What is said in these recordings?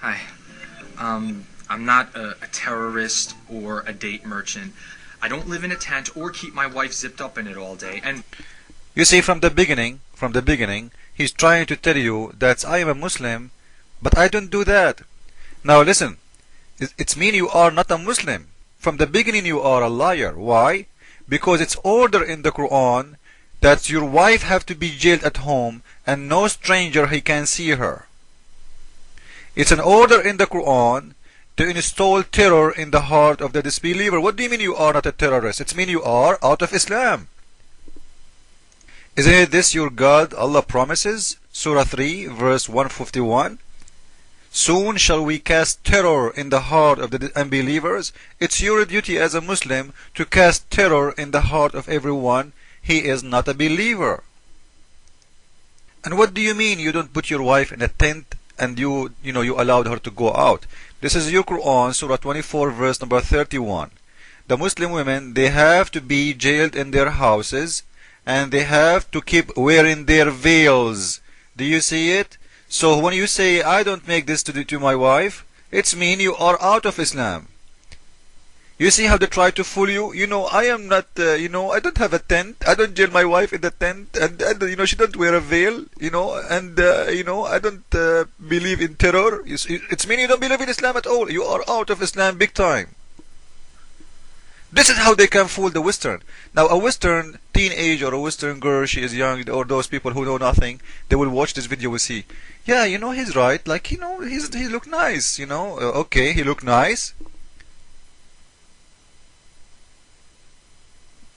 Hi. I'm not a terrorist or a date merchant. I don't live in a tent or keep my wife zipped up in it all day. And You see, from the beginning, he's trying to tell you that I am a Muslim, but I don't do that. Now listen, it's mean you are not a Muslim. From the beginning you are a liar. Why? Because it's order in the Quran that your wife have to be jailed at home and no stranger he can see her. It's an order in the Quran to install terror in the heart of the disbeliever. What do you mean you are not a terrorist? It means you are out of Islam. Isn't this your God Allah promises? Surah 3 verse 151. Soon shall we cast terror in the heart of the unbelievers. It's your duty as a Muslim to cast terror in the heart of everyone. He is not a believer. And what do you mean you don't put your wife in a tent and you allowed her to go out? This is your Quran, Surah 24 verse number 31. The Muslim women, they have to be jailed in their houses and they have to keep wearing their veils. Do you see it? So when you say I don't make this to my wife, it's mean you are out of Islam. You see how they try to fool you? I am not, I don't have a tent. I don't jail my wife in the tent, and she don't wear a veil, and I don't believe in terror. It's mean you don't believe in Islam at all. You are out of Islam big time. This is how they can fool the Western. Now, a Western teenage or a Western girl, she is young, or those people who know nothing, they will watch this video and see, yeah, he's right. Like, he look nice, okay, he look nice.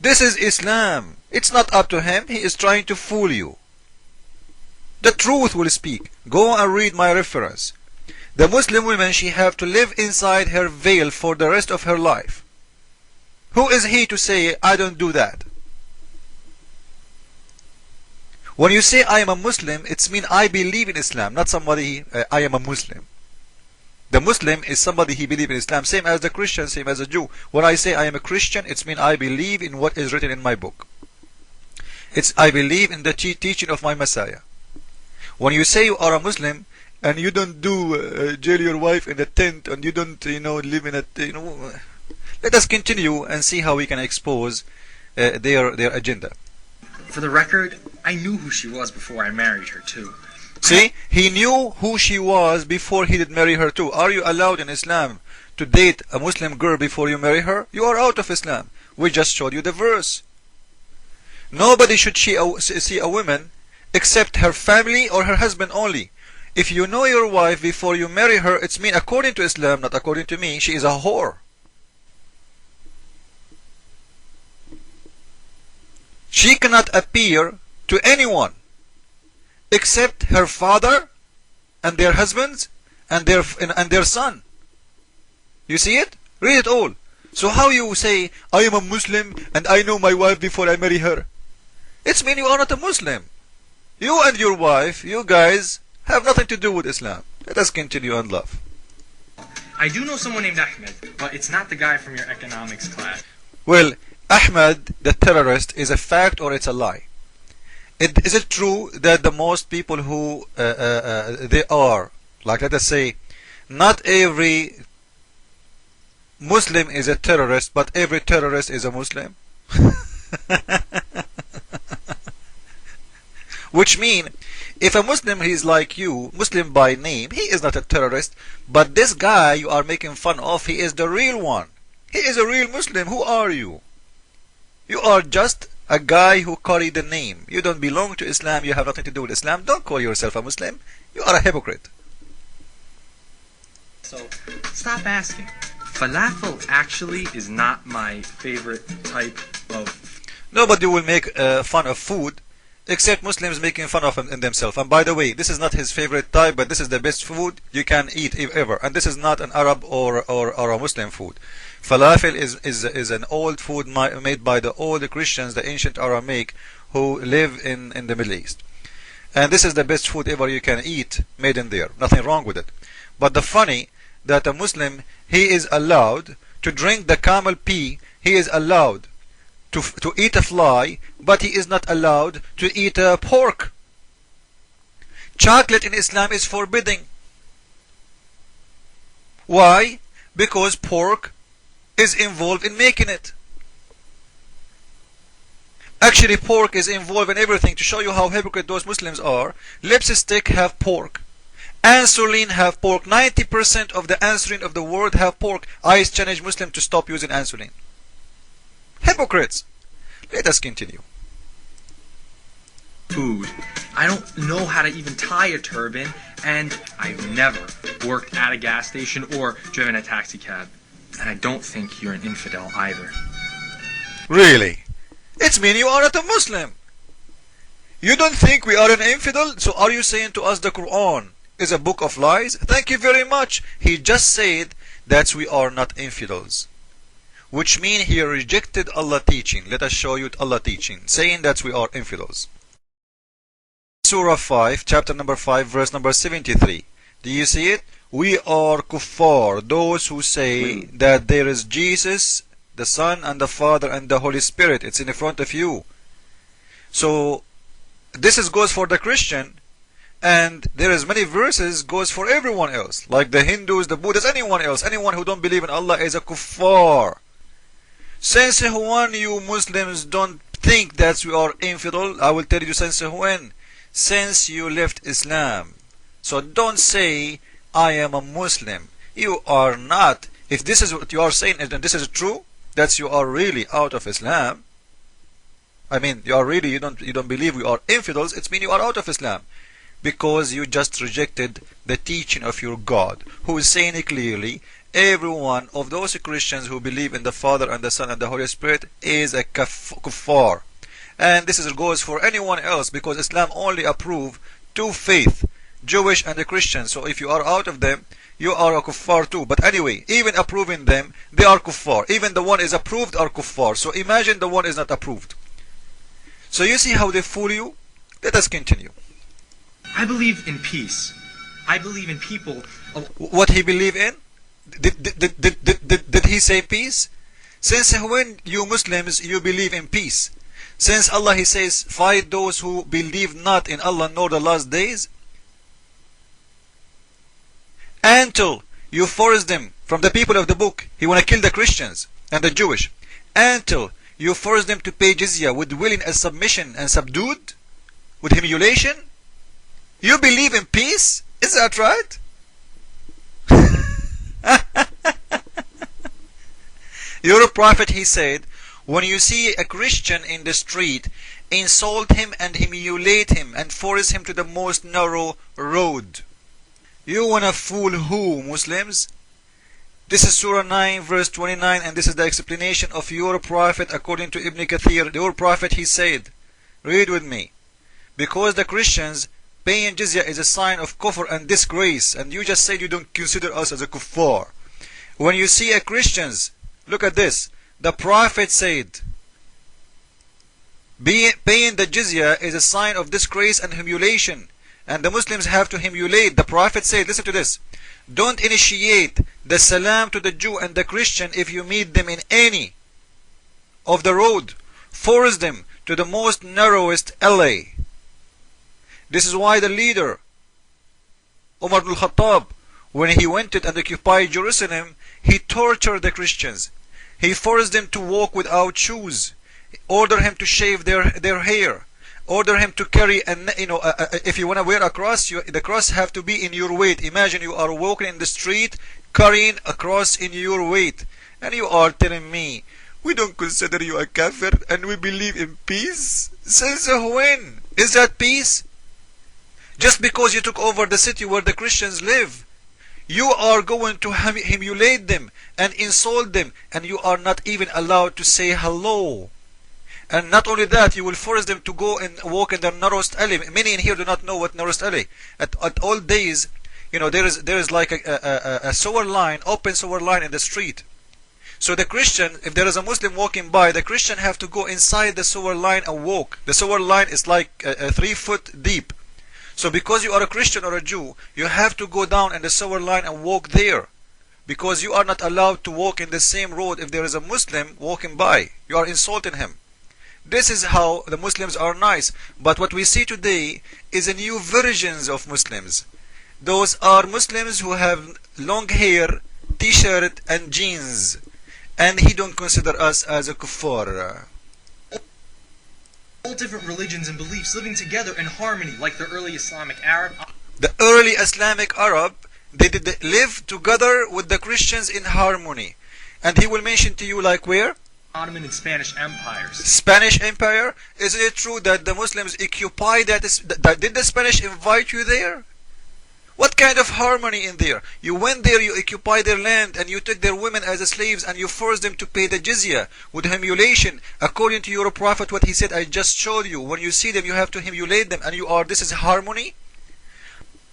This is Islam. It's not up to him. He is trying to fool you. The truth will speak. Go and read my reference. The Muslim woman, she have to live inside her veil for the rest of her life. Who is he to say, I don't do that? When you say I am a Muslim, it's mean I believe in Islam, not somebody, I am a Muslim. The Muslim is somebody he believes in Islam, same as the Christian, same as the Jew. When I say I am a Christian, it's mean I believe in what is written in my book. It's I believe in the teaching of my Messiah. When you say you are a Muslim and you don't do jail your wife in a tent and you don't live in a let us continue and see how we can expose their agenda. for the record, I knew who she was before I married her, too. See, he knew who she was before he did marry her too. Are you allowed in Islam to date a Muslim girl before you marry her? You are out of Islam. We just showed you the verse. Nobody should see a woman except her family or her husband only. If you know your wife before you marry her, it's mean according to Islam, not according to me, she is a whore. She cannot appear to anyone except her father and their husbands and their son. You see it? Read it all. So how you say, I am a Muslim and I know my wife before I marry her? It's mean you are not a Muslim. You and your wife, you guys, have nothing to do with Islam. Let us continue and love. I do know someone named Ahmed, but it's not the guy from your economics class. Well, Ahmed, the terrorist, is a fact or it's a lie? Is it true that the most people who they are, like let us say, not every Muslim is a terrorist, but every terrorist is a Muslim? Which mean, if a Muslim is like you, Muslim by name, he is not a terrorist, but this guy you are making fun of, he is the real one. He is a real Muslim. Who are you? You are just a guy who carry the name. You don't belong to Islam. You have nothing to do with Islam. Don't call yourself a Muslim. You are a hypocrite. So, stop asking. Falafel actually is not my favorite type of... Nobody will make fun of food except Muslims making fun of him in themselves. And by the way, this is not his favorite type, but this is the best food you can eat ever. And this is not an Arab or a Muslim food. Falafel is an old food made by the old Christians, the ancient Aramaic, who live in the Middle East. And this is the best food ever you can eat, made in there. Nothing wrong with it. But the funny, that a Muslim, he is allowed to drink the camel pee, he is allowed to eat a fly, but he is not allowed to eat pork. Chocolate in Islam is forbidding. Why? Because pork is involved in making it. Actually, pork is involved in everything. To show you how hypocrite those Muslims are, lipstick have pork. Insulin have pork. 90% of the insulin of the world have pork. I challenge Muslims to stop using insulin. Hypocrites. Let us continue. Food. I don't know how to even tie a turban, and I've never worked at a gas station or driven a taxi cab. And I don't think you're an infidel either. Really? It means you are not a Muslim. You don't think we are an infidel? So are you saying to us the Quran is a book of lies? Thank you very much. He just said that we are not infidels, which means he rejected Allah teaching. Let us show you Allah teaching, saying that we are infidels. Surah 5, chapter number 5, verse number 73. Do you see it? We are kuffar, those who say that there is Jesus, the Son and the Father and the Holy Spirit. It's in front of you. So this goes for the Christian, and there is many verses goes for everyone else, like the Hindus, the Buddhists, anyone else. Anyone who don't believe in Allah is a kuffar. Since when you Muslims don't think that we are infidel, I will tell you since when. Since you left Islam. So don't say I am a Muslim. You are not. If this is what you are saying and this is true, that you are really out of Islam. I mean, you are really, you don't believe we are infidels. It means you are out of Islam, because you just rejected the teaching of your God, who is saying it clearly. Every one of those Christians who believe in the Father and the Son and the Holy Spirit is a kuffar. And this goes for anyone else, because Islam only approve two faith, Jewish and the Christian. So if you are out of them, you are a kuffar too. But anyway, even approving them, they are kuffar. Even the one is approved are kuffar. So imagine the one is not approved. So you see how they fool you? Let us continue. I believe in peace. I believe in people. What he believe in? Did he say peace? Since when you Muslims you believe in peace? Since Allah he says fight those who believe not in Allah nor the last days, until you force them from the people of the book. He want to kill the Christians and the Jewish until you force them to pay jizya with willing and submission and subdued with humiliation. You believe in peace? Is that right? Your prophet he said, when you see a Christian in the street, insult him and humiliate him and force him to the most narrow road. You wanna fool who, Muslims? This is Surah 9 verse 29, and this is the explanation of your prophet according to Ibn Kathir. Your prophet he said, read with me, because the Christians paying jizya is a sign of kufr and disgrace, and you just said you don't consider us as a kuffar. When you see a Christians, look at this, the prophet said paying the jizya is a sign of disgrace and humiliation, and the Muslims have to humiliate. The prophet said, listen to this, don't initiate the salam to the Jew and the Christian if you meet them in any of the road. Force them to the most narrowest alley. This is why the leader Umar ibn al-Khattab, when he went and occupied Jerusalem, he tortured the Christians. He forced them to walk without shoes, ordered him to shave their hair, order him to carry, and if you want to wear a cross, the cross have to be in your weight. Imagine you are walking in the street carrying a cross in your weight, and you are telling me we don't consider you a kafir and we believe in peace. Since when is that peace? Just because you took over the city where the Christians live, you are going to humiliate them and insult them, and you are not even allowed to say hello. And not only that, you will force them to go and walk in the narrowest alley. Many in here do not know what narrowest alley. At old days, there is like a sewer line, open sewer line in the street. So the Christian, if there is a Muslim walking by, the Christian have to go inside the sewer line and walk. The sewer line is like 3 foot deep. So because you are a Christian or a Jew, you have to go down in the sewer line and walk there, because you are not allowed to walk in the same road if there is a Muslim walking by. You are insulting him. This is how the Muslims are nice. But what we see today is a new versions of Muslims. Those are Muslims who have long hair t-shirt and jeans, and he don't consider us as a kuffar. All different religions and beliefs living together in harmony, like the early Islamic Arab. The early Islamic Arab, they did live together with the Christians in harmony. And he will mention to you like where? Ottoman and Spanish empires. Spanish Empire. Isn't it true that the Muslims occupied that? Did the Spanish invite you there? What kind of harmony in there? You went there, you occupied their land, and you took their women as slaves, and you forced them to pay the jizya with humiliation, according to your prophet, what he said. I just showed you. When you see them, you have to humiliate them, and this is harmony.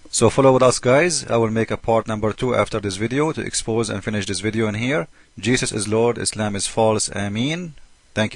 So follow with us, guys. I will make a part number 2 after this video to expose and finish this video in here. Jesus is Lord, Islam is false. Ameen.